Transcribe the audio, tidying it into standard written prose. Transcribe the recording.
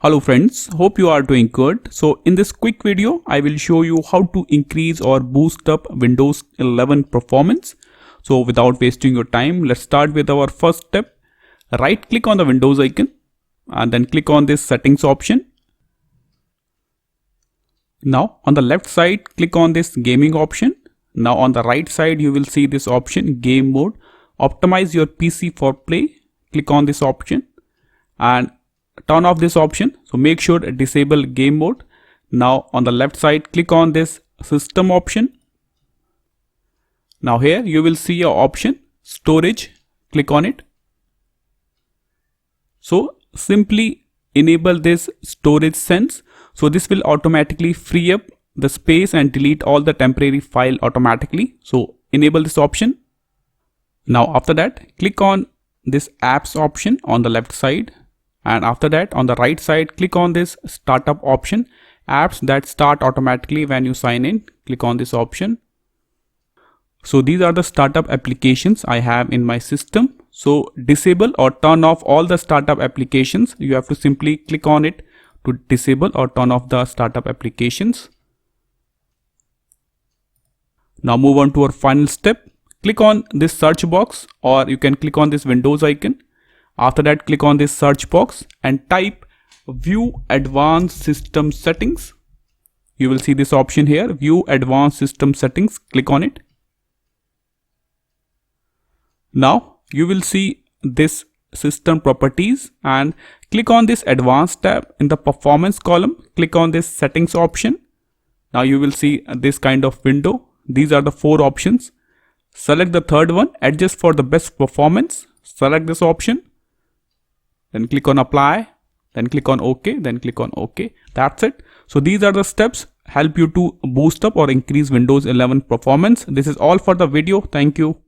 Hello friends, hope you are doing good. So in this quick video, I will show you how to increase or boost up Windows 11 performance. So without wasting your time, let's start with our first step. Right click on the Windows icon and then click on this settings option. Now on the left side, click on this gaming option. Now on the right side, you will see this option game mode. Optimize your PC for play. Click on this option and turn off this option. So make sure to disable game mode. Now on the left side, click on this system option. Now here you will see a option storage. Click on it. So simply enable this storage sense. So this will automatically free up the space and delete all the temporary file automatically. So enable this option. Now after that, click on this apps option on the left side. And after that, on the right side, click on this startup option, apps that start automatically when you sign in. Click on this option. So these are the startup applications I have in my system. So disable or turn off all the startup applications. You have to simply click on it to disable or turn off the startup applications. Now move on to our final step. Click on this search box, or you can click on this Windows icon. After that, click on this search box and type View Advanced System Settings. You will see this option here, View Advanced System Settings. Click on it. Now you will see this system properties and click on this Advanced tab. In the performance column, click on this settings option. Now you will see this kind of window. These are the 4 options. Select the third one, adjust for the best performance. Select this option. Then click on apply, then click on OK, then click on OK. That's it. So these are the steps help you to boost up or increase Windows 11 performance. This is all for the video. Thank you.